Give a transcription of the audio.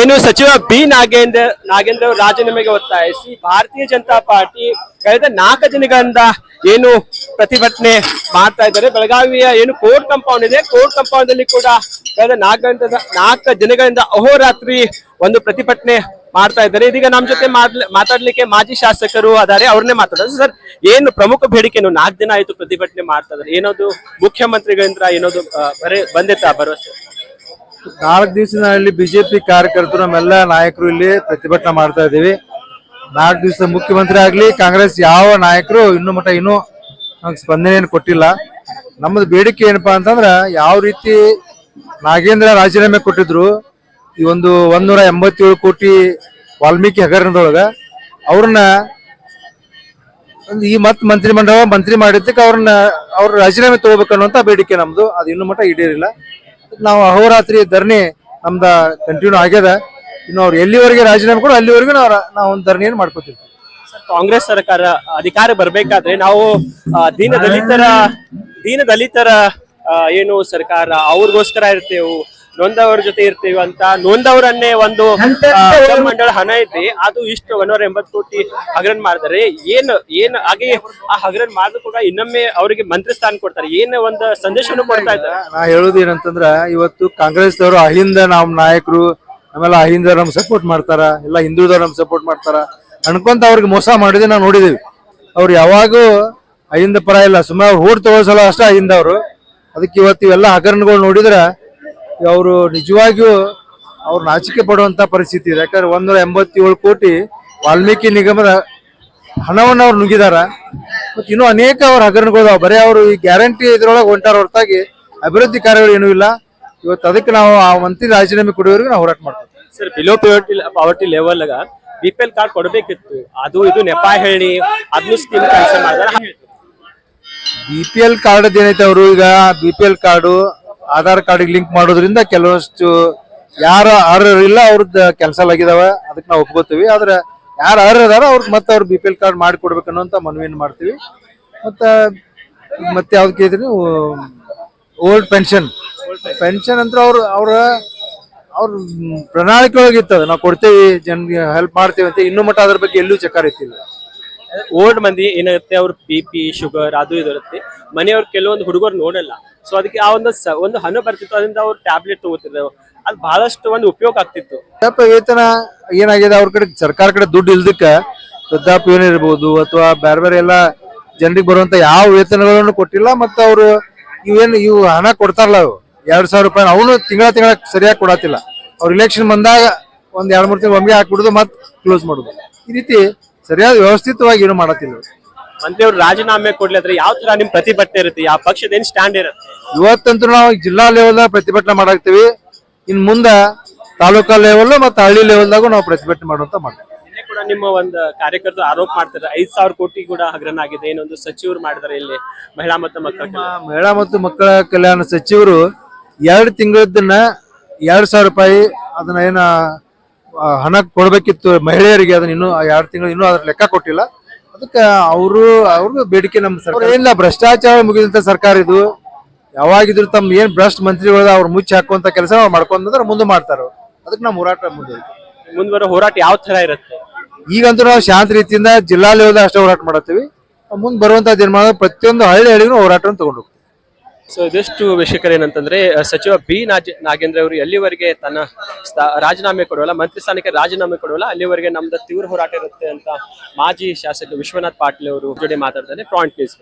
ಏನು ಸಚಿವ ನಾಗೇಂದ್ರ ಅವರು ರಾಜೀನಾಮೆಗೆ ಒತ್ತಾಯಿಸಿ ಭಾರತೀಯ ಜನತಾ ಪಾರ್ಟಿ ಕಳೆದ 4 ದಿನಗಳಿಂದ ಏನು ಪ್ರತಿಭಟನೆ ಮಾಡ್ತಾ ಇದ್ದಾರೆ. ಬೆಳಗಾವಿಯ ಏನು ಕೋರ್ಟ್ ಕಾಂಪೌಂಡ್ ಇದೆ, ಕೋರ್ಟ್ ಕಾಂಪೌಂಡ್ ಅಲ್ಲಿ ಕೂಡ ಕಳೆದ 4 ದಿನಗಳಿಂದ ಅಹೋರಾತ್ರಿ ಒಂದು ಪ್ರತಿಭಟನೆ ಮಾಡ್ತಾ ಇದ್ದಾರೆ. ಇದೀಗ ನಮ್ಮ ಜೊತೆ ಮಾತಾಡ್ಲಿಕ್ಕೆ ಮಾಜಿ ಶಾಸಕರು ಅದಾರೆ, ಅವ್ರನ್ನೇ ಮಾತಾಡೋದು. ಸರ್, ಏನು ಪ್ರಮುಖ ಬೇಡಿಕೆನು 4 ದಿನ ಆಯ್ತು ಪ್ರತಿಭಟನೆ ಮಾಡ್ತಾ ಇದ್ದಾರೆ, ಏನದು ಮುಖ್ಯಮಂತ್ರಿಗಳಿಂದ ಏನದು ಬಂದಿತ್ತ ಭರವಸೆ? 4 ದಿವಸದಲ್ಲಿ ಬಿಜೆಪಿ ಕಾರ್ಯಕರ್ತರು ನಮ್ಮೆಲ್ಲ ನಾಯಕರು ಇಲ್ಲಿ ಪ್ರತಿಭಟನೆ ಮಾಡ್ತಾ ಇದೀವಿ. 4 ದಿವಸ ಮುಖ್ಯಮಂತ್ರಿ ಆಗ್ಲಿ ಕಾಂಗ್ರೆಸ್ ಯಾವ ನಾಯಕರು ಇನ್ನೂ ಮಟ್ಟ ಇನ್ನೂ ಸ್ಪಂದನೆಯನ್ನು ಕೊಟ್ಟಿಲ್ಲ. ನಮ್ಮದು ಬೇಡಿಕೆ ಏನಪ್ಪಾ ಅಂತಂದ್ರ, ಯಾವ ರೀತಿ ನಾಗೇಂದ್ರ ರಾಜೀನಾಮೆ ಕೊಟ್ಟಿದ್ರು, ಈ ಒಂದು 187 ಕೋಟಿ ವಾಲ್ಮೀಕಿ ಹಗರಣದೊಳಗ ಅವ್ರನ್ನ ಈ ಮಂತ್ರಿ ಮಾಡಿದ್ದಕ್ಕೆ ಅವ್ರ ರಾಜೀನಾಮೆ ತಗೋಬೇಕನ್ನುವಂತ ಬೇಡಿಕೆ ನಮ್ದು. ಅದು ಇನ್ನೂ ಮಟ್ಟ ಈಡೇರಿಲ್ಲ. ನಾವು ಅಹೋರಾತ್ರಿ ಧರಣಿ ನಮ್ದ ಕಂಟಿನ್ಯೂ ಆಗ್ಯದ. ಇನ್ನು ಅವ್ರು ಎಲ್ಲಿವರೆಗೆ ರಾಜೀನಾಮೆ ಕೊಡು ಅಲ್ಲಿವರೆಗೂ ನಾವು ಒಂದು ಧರಣಿಯನ್ನು ಮಾಡ್ಕೋತೀವಿ. ಕಾಂಗ್ರೆಸ್ ಸರ್ಕಾರ ಅಧಿಕಾರ ಬರ್ಬೇಕಾದ್ರೆ ನಾವು ದೀನ ದಲಿತರ ಏನು ಸರ್ಕಾರ ಅವ್ರಿಗೋಸ್ಕರ ಇರ್ತೇವು, ನೊಂದವ್ರ ಜೊತೆ ಇರ್ತೀವಿ ಅಂತ ನೊಂದವರನ್ನೇ ಒಂದು ಮಂಡಳ ಹಣ ಐತಿ, ಅದು ಇಷ್ಟು 180 ಕೋಟಿ ಹಗರಣ ಮಾಡಿದರೆ ಏನ್ ಹಾಗೆ ಆ ಹಗರಣ ಮಾಡಿದ್ರು ಕೂಡ ಇನ್ನೊಮ್ಮೆ ಅವರಿಗೆ ಮಂತ್ರಿ ಸ್ಥಾನ ಕೊಡ್ತಾರೆ, ಏನ್ ಒಂದು ಸಂದೇಶವನ್ನು ಕೊಡ್ತಾ ಇದ್ದಾರೆ. ನಾ ಹೇಳುದು ಏನಂತಂದ್ರ, ಇವತ್ತು ಕಾಂಗ್ರೆಸ್ ದವರು ಅಹಿಂದ ನಮ್ಮ ನಾಯಕರು ಆಮೇಲೆ ಅಹಿಂದ ನಮ್ ಸಪೋರ್ಟ್ ಮಾಡ್ತಾರ, ಎಲ್ಲ ಹಿಂದೂದವ್ರು ನಮ್ ಸಪೋರ್ಟ್ ಮಾಡ್ತಾರ ಅನ್ಕೊಂತ ಅವ್ರಿಗೆ ಮೋಸ ಮಾಡಿದ್ರೆ ನಾವು ನೋಡಿದೀವಿ. ಅವ್ರು ಯಾವಾಗೂ ಅಹಿಂದ ಪರ ಇಲ್ಲ, ಸುಮ್ಮನೆ ಅವ್ರು ಓಟ್ ತಗೋಸಲ ಅಷ್ಟೇ ಅಹಿಂದ ಅವರು. ಅದಕ್ಕೆ ಇವತ್ತು ಇವೆಲ್ಲ ಹಗರಣಗಳು ನೋಡಿದ್ರ ಅವರು ನಿಜವಾಗಿಯೂ ಅವ್ರು ನಾಚಿಕೆ ಪಡುವಂತ ಪರಿಸ್ಥಿತಿ ಇದೆ. ಯಾಕಂದ್ರೆ 187 ಕೋಟಿ ವಾಲ್ಮೀಕಿ ನಿಗಮದ ಹಣವನ್ನು ಅವ್ರು ನುಗ್ಗಿದಾರ. ಮತ್ತೆ ಇನ್ನೂ ಅನೇಕ ಅವ್ರ ಹಗರಣಗಳು ಬರೀ ಅವರು ಈ ಗ್ಯಾರಂಟಿ ಇದ್ರೊಳಗೆ ಹೊಂಟಾರ ಹೊರತಾಗಿ ಅಭಿವೃದ್ಧಿ ಕಾರ್ಯಗಳು ಏನೂ ಇಲ್ಲ. ಇವತ್ತು ಅದಕ್ಕೆ ನಾವು ಆ ಮಂತ್ರಿ ರಾಜೀನಾಮೆ ಕೊಡುವವರೆಗೂ ನಾವು ಹೋರಾಟ ಮಾಡ್ತೀವಿ. Sir, below poverty level BPL card ಕೊಡಬೇಕಿತ್ತು, ಅದು ಇದು ನೆಪ ಹೇಳಿ ಅದನ್ನು ಸ್ಕೀಮ್ ಕ್ಯಾನ್ಸಲ್ ಮಾಡಿದಾರೆ. BPL ಕಾರ್ಡ್ ಏನೈತೆ, ಅವರು ಈಗ BPL card Aadhaar card link ಮಾಡೋದ್ರಿಂದ ಕೆಲವಷ್ಟು ಯಾರು ಅರ್ಹರಿಲ್ಲ ಅವ್ರದ್ದು ಕ್ಯಾನ್ಸಲ್ ಆಗಿದಾವ. ಅದಕ್ಕೆ ನಾವು ಒಪ್ಕೋತೀವಿ. ಆದ್ರೆ ಯಾರು ಅರ್ಹದಾರ ಅವ್ರಿಗೆ ಮತ್ತೆ ಅವ್ರು BPL ಕಾರ್ಡ್ ಮಾಡಿ ಕೊಡ್ಬೇಕನ್ನೋಂತ ಮನವಿಯನ್ನು ಮಾಡ್ತೀವಿ. ಮತ್ತೆ ಯಾವ್ದಕ್ಕೆ ಇದ್ರಿ ಓಲ್ಡ್ ಪೆನ್ಷನ್ ಅಂತ ಅವ್ರ ಪ್ರಣಾಳಿಕೆ ಒಳಗಿರ್ತದೆ, ನಾವು ಕೊಡ್ತೇವಿ ಜನರಿಗೆ ಹೆಲ್ಪ್ ಮಾಡ್ತೇವೆ ಅಂತ. ಇನ್ನೂ ಮಟ್ಟ ಅದ್ರ ಬಗ್ಗೆ ಎಲ್ಲೂ ಚಕಾರ ಇತ್ತಿಲ್ಲ. ಓಲ್ಡ್ ಮಂದಿ ಏನಾಗುತ್ತೆ, ಅವ್ರ BP ಶುಗರ್ ಅದು ಇದು ಇರುತ್ತೆ, ಮನೆಯವ್ರು ಕೆಲವೊಂದು ಹುಡುಗರು ನೋಡಲ್ಲ. ಸೊ ಅದಕ್ಕೆ ಆ ಒಂದು ಹಣ ಬರ್ತಿತ್ತು, ಅದರಿಂದ ಅವ್ರು ಟ್ಯಾಬ್ಲೆಟ್ ತಗೋತಿದ್ರು, ಅದು ಬಹಳಷ್ಟು ಒಂದು ಉಪಯೋಗ ಆಗ್ತಿತ್ತು. ವೇತನ ಏನಾಗಿದೆ, ಅವ್ರ ಕಡೆ ಸರ್ಕಾರ ಕಡೆ ದುಡ್ಡು ಇಲ್ದಕ್ಕ ವೃದ್ಧಾಪ್ಯ ಇರ್ಬೋದು ಅಥವಾ ಬೇರೆ ಎಲ್ಲ ಜನರಿಗೆ ಬರುವಂತ ಯಾವ ವೇತನಗಳನ್ನು ಕೊಟ್ಟಿಲ್ಲ. ಮತ್ತೆ ಅವರು ಇವು ಹಣ ಕೊಡ್ತಾರಲ್ಲ, 2,000 ರೂಪಾಯಿ ಅವನು ತಿಂಗಳ ಸರಿಯಾಗಿ ಕೊಡತ್ತಿಲ್ಲ. ಅವ್ರ ಇಲೆಕ್ಷನ್ ಬಂದಾಗ ಒಂದ್ 2-3 ತಿಂಗಳು ಒಮ್ಮೆಗೆ ಹಾಕ್ಬಿಡುದು, ಮತ್ತೆ ಕ್ಲೋಸ್ ಮಾಡುದು. ಈ ರೀತಿ ಸರಿಯಾದ ವ್ಯವಸ್ಥಿತವಾಗಿ ಏನು ಮಾಡತ್ತಿಲ್ಲ. ಮಂತ್ರಿಯವ್ರು ರಾಜೀನಾಮೆ ಕೊಡ್ಲಿ ಅಂದ್ರೆ ಯಾವ ತರ ನಿಮ್ ಪ್ರತಿಭಟನೆ ಇರುತ್ತೆ, ಯಾವ ಪಕ್ಷದ ಏನ್ ಸ್ಟ್ಯಾಂಡ್ ಇರುತ್ತೆ? ಇವತ್ತಂತೂ ನಾವು ಜಿಲ್ಲಾ ಲೆವೆಲ್ ಪ್ರತಿಭಟನೆ ಮಾಡಾಕ್ತಿವಿ. ಇನ್ ಮುಂದ ತಾಲೂಕಾ ಲೆವೆಲ್ ಮತ್ತೆ ಹಳ್ಳಿ ಲೆವೆಲ್ದಾಗೂ ನಾವು ಪ್ರತಿಭಟನೆ ಮಾಡುವಂತ ಮಾಡ್ತೀವಿ. ನಿನ್ನೆ ಕೂಡ ನಿಮ್ಮ ಒಂದು ಕಾರ್ಯಕರ್ತರು ಆರೋಪ ಮಾಡ್ತಾರೆ, 5,000 ಕೋಟಿ ಕೂಡ ಹಗರಣ ಆಗಿದೆ, ಏನೊಂದು ಸಚಿವರು ಮಾಡಿದ್ದಾರೆ ಇಲ್ಲಿ ಮಹಿಳಾ ಮತ್ತು ಮಕ್ಕಳ ಕಲ್ಯಾಣ ಸಚಿವರು 2 ತಿಂಗಳದನ್ನ 2,000 ರೂಪಾಯಿ ಅದನ್ನ ಏನ ಹಣ ಕೊಡ್ಬೇಕಿತ್ತು ಮಹಿಳೆಯರಿಗೆ. ಅದನ್ನ ಇನ್ನೂ 2 ತಿಂಗಳು ಇನ್ನೂ ಅದ್ರ ಲೆಕ್ಕ ಕೊಟ್ಟಿಲ್ಲ. ಅದಕ್ಕೆ ಅವ್ರಿಗೂ ಬೇಡಿಕೆ ನಮ್ಮ ಸರ್ಕಾರ ಏನಿಲ್ಲ, ಭ್ರಷ್ಟಾಚಾರ ಮುಗಿದಂತ ಸರ್ಕಾರ ಇದು. ಯಾವಾಗಿದ್ರು ತಮ್ಮ ಏನ್ ಭ್ರಷ್ಟ ಮಂತ್ರಿಗಳ ಅವ್ರು ಮುಚ್ಚಿ ಹಾಕುವಂತ ಕೆಲಸ ಮಾಡ್ಕೊಂಡ್ರೆ ಮುಂದೆ ಮಾಡ್ತಾರ. ಅದಕ್ಕೆ ನಾವು ಹೋರಾಟ ಮುಂದುವರೋ ಹೋರಾಟ ಯಾವ ತರ ಇರುತ್ತೆ? ಈಗಂತೂ ನಾವು ಶಾಂತ ರೀತಿಯಿಂದ ಜಿಲ್ಲಾ ಲೆವೆಲ್ ಅಷ್ಟೇ ಹೋರಾಟ ಮಾಡತ್ತೀವಿ. ಮುಂದೆ ಬರುವಂತ ದಿನ ಪ್ರತಿಯೊಂದು ಹಳ್ಳಿಗೂ ಹೋರಾಟ ತಗೊಂಡು. ಸೊ ಇದಷ್ಟು ವಿಷಯಕರ ಏನಂತಂದ್ರೆ, ಸಚಿವ ನಾಗೇಂದ್ರ ಅವರು ಎಲ್ಲಿವರೆಗೆ ತನ್ನ ರಾಜೀನಾಮೆ ಕೊಡುವಲ್ಲ, ಮಂತ್ರಿ ಸ್ಥಾನಕ್ಕೆ ರಾಜೀನಾಮೆ ಕೊಡುವಲ್ಲ, ಅಲ್ಲಿವರೆಗೆ ನಮ್ದು ತೀವ್ರ ಹೋರಾಟ ಇರುತ್ತೆ ಅಂತ ಮಾಜಿ ಶಾಸಕ ವಿಶ್ವನಾಥ್ ಪಾಟೀಲ್ ಅವರು ಜೊತೆ ಮಾತಾಡ್ತಾರೆ. Front news.